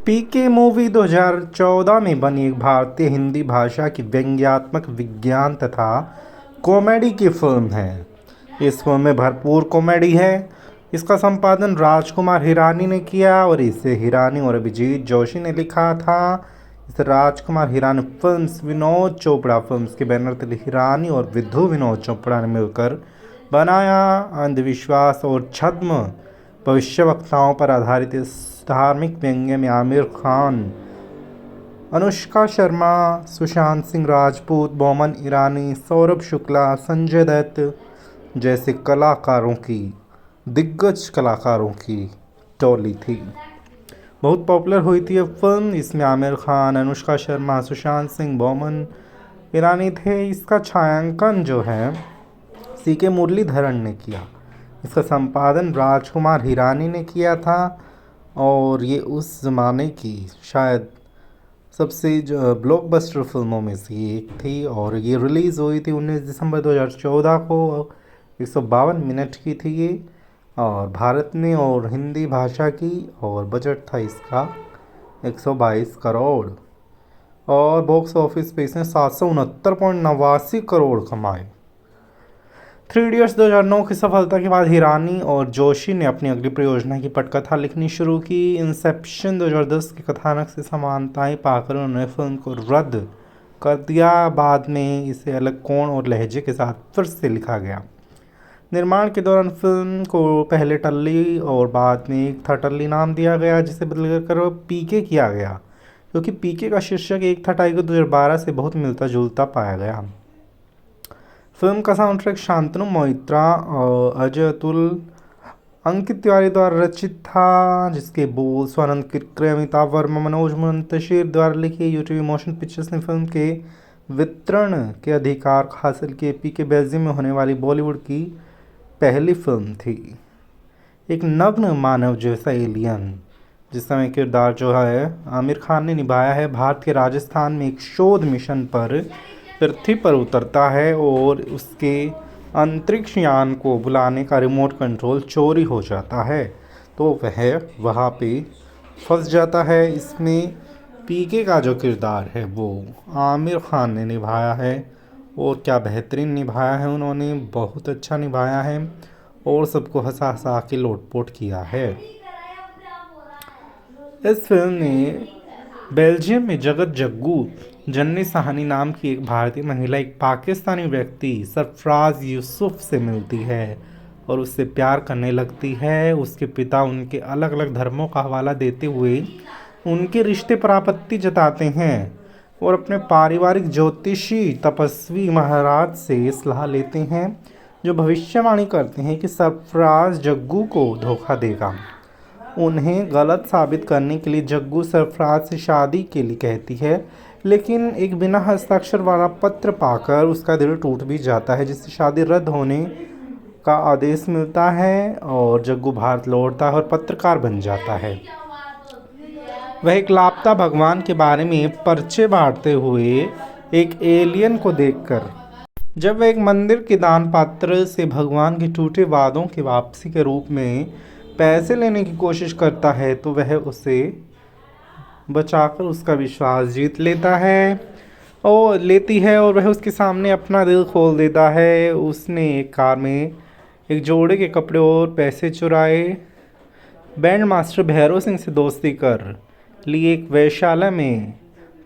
पीके movie 2014 में बनी एक भारतीय हिंदी भाषा की व्यंग्यात्मक विज्ञान तथा कॉमेडी की फिल्म है। इस फिल्म में भरपूर कॉमेडी है। इसका संपादन राजकुमार हिरानी ने किया और इसे हिरानी और अभिजीत जोशी ने लिखा था। इस राजकुमार हिरानी फिल्म्स विनोद चोपड़ा फिल्म्स के बैनर तले हिरानी और विधु विनोद चोपड़ा ने मिलकर बनाया। अंधविश्वास और छद्म भविष्यवक्ताओं पर आधारित इस धार्मिक व्यंग्य में आमिर खान, अनुष्का शर्मा, सुशांत सिंह राजपूत, बोमन ईरानी, सौरभ शुक्ला, संजय दत्त जैसे दिग्गज कलाकारों की टोली थी। बहुत पॉपुलर हुई थी यह फिल्म। इसमें आमिर खान, अनुष्का शर्मा, सुशांत सिंह, बोमन ईरानी थे। इसका छायांकन जो है सीके मुरलीधरन ने किया। इसका संपादन राजकुमार हिरानी ने किया था और ये उस ज़माने की शायद सबसे ब्लॉकबस्टर फिल्मों में से एक थी और ये रिलीज़ हुई थी 19 दिसंबर 2014 को। 152 मिनट की थी ये और भारत में और हिंदी भाषा की, और बजट था इसका 122 करोड़ और बॉक्स ऑफिस पे इसने 769.89 करोड़ कमाए। 3 इडियट्स 2009 की सफलता के बाद हिरानी और जोशी ने अपनी अगली परियोजना की पटकथा लिखनी शुरू की। इंसेप्शन 2010 के कथानक से समानताएं पाकर उन्होंने फिल्म को रद्द कर दिया। बाद में इसे अलग कोण और लहजे के साथ फिर से लिखा गया। निर्माण के दौरान फिल्म को पहले टल्ली और बाद में एक था टल्ली नाम दिया गया, जिसे बदलकर पीके किया गया, क्योंकि पीके का शीर्षक एक था टाइगर 2012 से बहुत मिलता जुलता पाया गया। फिल्म का साउंडट्रैक शांतनु मोहित्रा और अजय अतुल, अंकित तिवारी द्वारा रचित था, जिसके बोल स्वानंद किरकिरे, अमिताभ वर्मा, मनोज मुंतशिर द्वारा लिखी। यूट्यूब मोशन पिक्चर्स ने फिल्म के वितरण के अधिकार हासिल किए। पीके बेल्जियम में होने वाली बॉलीवुड की पहली फिल्म थी। एक नग्न मानव जैसा एलियन जिस समय किरदार जो है आमिर खान ने निभाया है, भारत के राजस्थान में एक शोध मिशन पर पृथ्वी पर उतरता है और उसके अंतरिक्ष यान को बुलाने का रिमोट कंट्रोल चोरी हो जाता है, तो वह वहाँ पे फंस जाता है। इसमें पीके का जो किरदार है वो आमिर खान ने निभाया है और क्या बेहतरीन निभाया है उन्होंने, बहुत अच्छा निभाया है और सबको हंसा हंसा के लोटपोट किया है। इस फिल्म में बेल्जियम में जगत जग्गू जन्नी साहनी नाम की एक भारतीय महिला एक पाकिस्तानी व्यक्ति सरफराज यूसुफ से मिलती है और उससे प्यार करने लगती है। उसके पिता उनके अलग अलग धर्मों का हवाला देते हुए उनके रिश्ते पर आपत्ति जताते हैं और अपने पारिवारिक ज्योतिषी तपस्वी महाराज से सलाह लेते हैं, जो भविष्यवाणी करते हैं कि सरफराज जग्गू को धोखा देगा। उन्हें गलत साबित करने के लिए जग्गू सरफराज से शादी के लिए कहती है, लेकिन एक बिना हस्ताक्षर वाला पत्र पाकर उसका दिल टूट भी जाता है, जिससे शादी रद्द होने का आदेश मिलता है और जग्गू भारत लौटता है और पत्रकार बन जाता है। वह एक लापता भगवान के बारे में पर्चे बांटते हुए एक एलियन को देखकर जब वह एक मंदिर के दान पात्र से भगवान के टूटे वादों की वापसी के रूप में पैसे लेने की कोशिश करता है, तो वह उसे बचाकर उसका विश्वास जीत लेती है और वह उसके सामने अपना दिल खोल देता है। उसने एक कार में एक जोड़े के कपड़े और पैसे चुराए, बैंड मास्टर भैरव सिंह से दोस्ती कर लिए, एक वेश्यालय में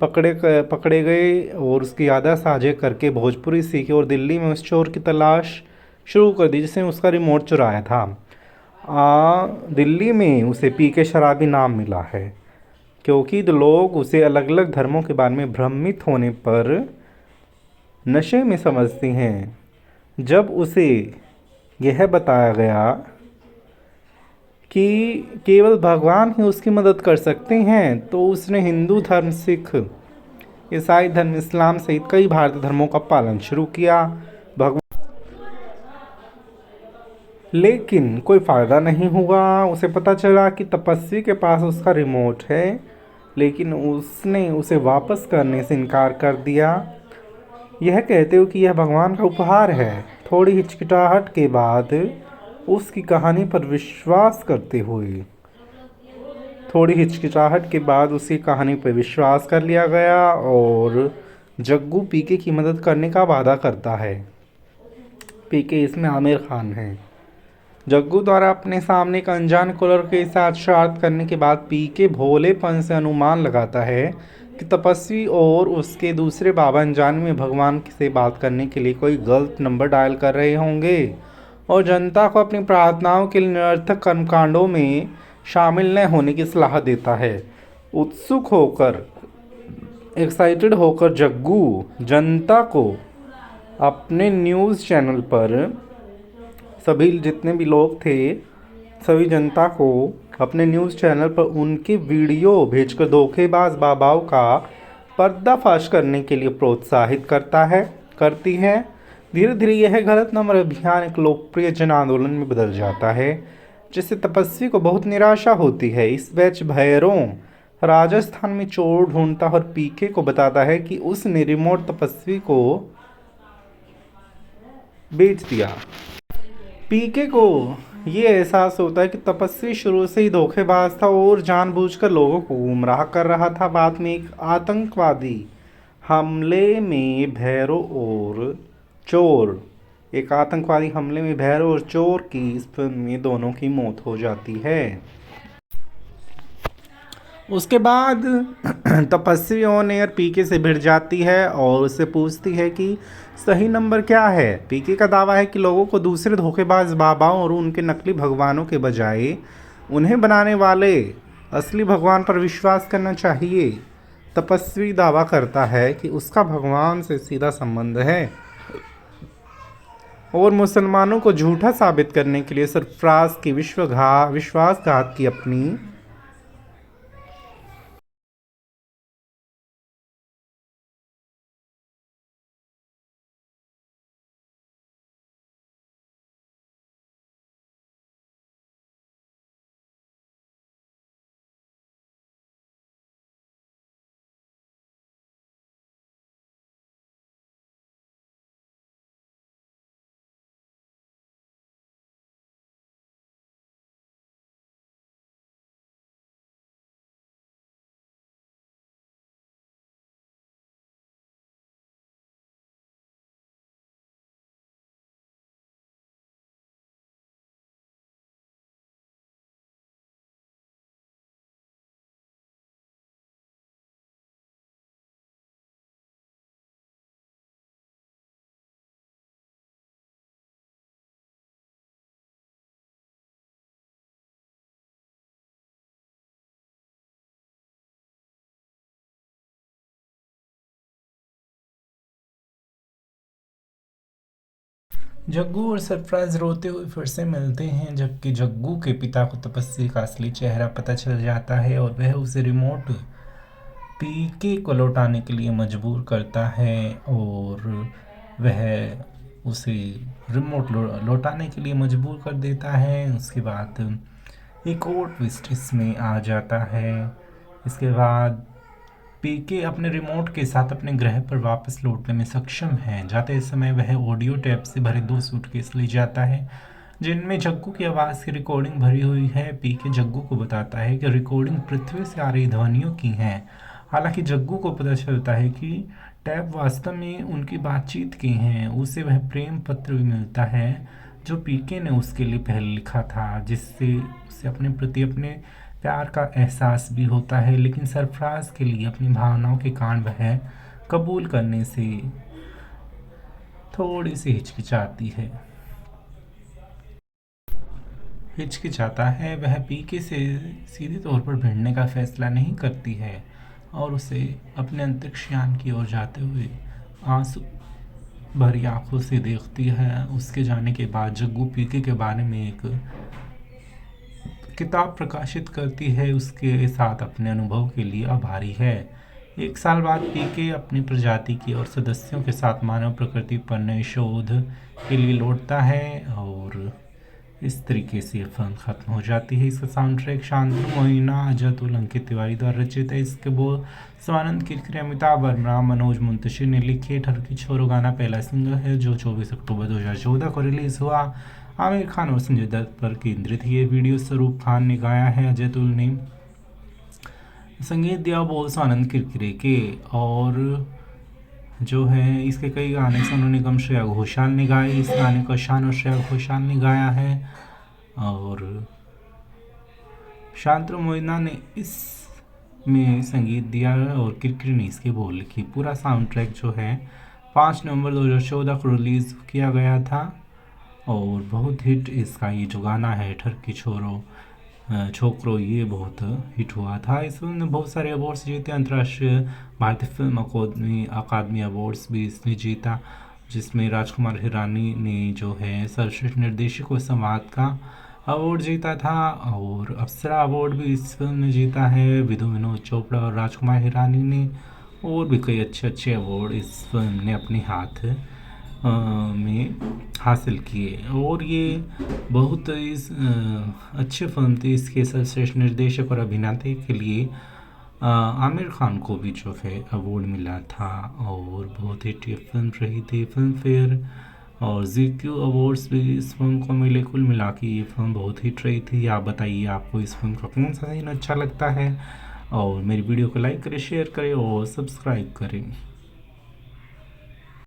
पकड़े गए और उसकी यादें साझा करके भोजपुरी सीखे और दिल्ली में उस चोर की तलाश शुरू कर दी जिसने उसका रिमोट चुराया था। दिल्ली में उसे पीके शराबी नाम मिला है, क्योंकि लोग उसे अलग अलग धर्मों के बारे में भ्रमित होने पर नशे में समझते हैं। जब उसे यह बताया गया कि केवल भगवान ही उसकी मदद कर सकते हैं, तो उसने हिंदू धर्म, सिख, ईसाई धर्म, इस्लाम सहित कई भारतीय धर्मों का पालन शुरू किया। लेकिन कोई फ़ायदा नहीं हुआ। उसे पता चला कि तपस्वी के पास उसका रिमोट है, लेकिन उसने उसे वापस करने से इनकार कर दिया, यह कहते हुए कि यह भगवान का उपहार है। थोड़ी हिचकिचाहट के बाद उसकी कहानी पर विश्वास करते हुए थोड़ी हिचकिचाहट के बाद उसी कहानी पर विश्वास कर लिया गया और जग्गू पीके की मदद करने का वादा करता है। पीके इसमें आमिर खान है। जग्गू द्वारा अपने सामने एक अनजान कॉलर के साथ शरारत करने के बाद पीके भोलेपन से अनुमान लगाता है कि तपस्वी और उसके दूसरे बाबा अनजान में भगवान से बात करने के लिए कोई गलत नंबर डायल कर रहे होंगे और जनता को अपनी प्रार्थनाओं के लिए निरर्थक कर्मकांडों में शामिल न होने की सलाह देता है। उत्सुक होकर एक्साइटेड होकर जग्गू जनता को अपने न्यूज़ चैनल पर सभी जितने भी लोग थे सभी जनता को अपने न्यूज़ चैनल पर उनके वीडियो भेजकर धोखेबाज बाबाओं का पर्दाफाश करने के लिए प्रोत्साहित करती है। धीरे धीरे यह गलत नंबर अभियान एक लोकप्रिय जन आंदोलन में बदल जाता है, जिससे तपस्वी को बहुत निराशा होती है। इस बैच भैरों राजस्थान में चोर ढूंढता और पीके को बताता है कि उसने रिमोट तपस्वी को बेच दिया। पीके को ये एहसास होता है कि तपस्वी शुरू से ही धोखेबाज था और जानबूझकर लोगों को गुमराह कर रहा था। बाद में एक आतंकवादी हमले में भैरव और चोर की इस फिल्म में दोनों की मौत हो जाती है। उसके बाद तपस्वी ऑन एयर पीके से भिड़ जाती है और उससे पूछती है कि सही नंबर क्या है। पीके का दावा है कि लोगों को दूसरे धोखेबाज बाबाओं और उनके नकली भगवानों के बजाय उन्हें बनाने वाले असली भगवान पर विश्वास करना चाहिए। तपस्वी दावा करता है कि उसका भगवान से सीधा संबंध है और मुसलमानों को झूठा साबित करने के लिए सरफराज की विश्वासघात की अपनी जग्गू और सरफराज रोते हुए फिर से मिलते हैं, जबकि जग्गू के पिता को तपस्वी का असली चेहरा पता चल जाता है और वह उसे रिमोट पीके को लौटाने के लिए मजबूर करता है और वह उसे रिमोट लौटाने के लिए मजबूर कर देता है। उसके बाद एक और ट्विस्ट इसमें आ जाता है। इसके बाद पीके अपने रिमोट के साथ अपने ग्रह पर वापस लौटने में सक्षम है। जाते समय वह ऑडियो टेप से भरे 2 सूटकेस ले जाता है जिनमें जग्गू की आवाज़ की रिकॉर्डिंग भरी हुई है। पीके जग्गू को बताता है कि रिकॉर्डिंग पृथ्वी से आ रही ध्वनियों की है। हालांकि जग्गू को पता चलता है कि टैप वास्तव में उनकी बातचीत की हैं। उसे वह प्रेम पत्र भी मिलता है जो पीके ने उसके लिए पहले लिखा था, जिससे उसे अपने प्रति अपने प्यार का एहसास भी होता है। लेकिन सरफराज के लिए अपनी भावनाओं के कारण वह कबूल करने से थोड़ी सी हिचकिचाता है। वह पीके से सीधे तौर पर भिड़ने का फैसला नहीं करती है और उसे अपने अंतरिक्ष यान की ओर जाते हुए आंसू भरी आंखों से देखती है। उसके जाने के बाद जग्गू पीके के बारे में एक किताब प्रकाशित करती है। उसके साथ अपने अनुभव के लिए आभारी है। 1 साल बाद पीके अपनी प्रजाति की और सदस्यों के साथ मानव प्रकृति पर नए शोध के लिए लौटता है और इस तरीके से फिल्म खत्म हो जाती है। इसका साउंड ट्रैक शांतनु मोहिना अजय अंकित तिवारी द्वारा रचित है। इसके बोल स्वानंद किरकिरे, अमिताभ वर्मा, मनोज मुंतशिर ने लिखे। ठरकी छोरो गाना पहला सिंगल है जो 24 अक्टूबर 2014 को रिलीज़ हुआ। आमिर खान और संजय दत्त पर केंद्रित ये वीडियो स्वरूप खान ने गाया है, अजय तुल ने संगीत दिया बोस आनंद किरकिरे के, और जो है इसके कई गाने सोनू निगम, श्रेया घोषाल ने गाए। इस गाने को शान और श्रेया घोषाल ने गाया है, और शांतनु मोइना ने इस में संगीत दिया और किरकिरे ने इसके बोल लिखी। पूरा साउंड ट्रैक जो है 5 नवंबर 2014 को रिलीज़ किया गया था, और बहुत हिट इसका ये जो गाना है ठरकी छोरो छोकरो, ये बहुत हिट हुआ था। इस फिल्म ने बहुत सारे अवार्ड्स जीते, अंतर्राष्ट्रीय भारतीय फिल्म अकादमी अवार्ड्स भी इसने जीता, जिसमें राजकुमार हिरानी ने जो है सर्वश्रेष्ठ निर्देशक व संवाद का अवार्ड जीता था, और अप्सरा अवार्ड भी इस फिल्म ने जीता है, विनोद चोपड़ा और राजकुमार हिरानी ने। और भी कई अच्छे अच्छे अवार्ड इस फिल्म ने अपने हाथ में हासिल किए, और ये बहुत इस अच्छे फिल्म थी। इसके सर्वश्रेष्ठ निर्देशक और अभिनेता के लिए आमिर खान को भी जो है अवार्ड मिला था, और बहुत हिट ये फिल्म रही थी। फिल्म फेयर और ZQ अवार्ड्स भी इस फिल्म को मिले। कुल मिला के ये फिल्म बहुत हिट रही थी। आप बताइए आपको इस फिल्म का कौन सा सीन अच्छा लगता है, और मेरी वीडियो को लाइक करें, शेयर करें और सब्सक्राइब करें।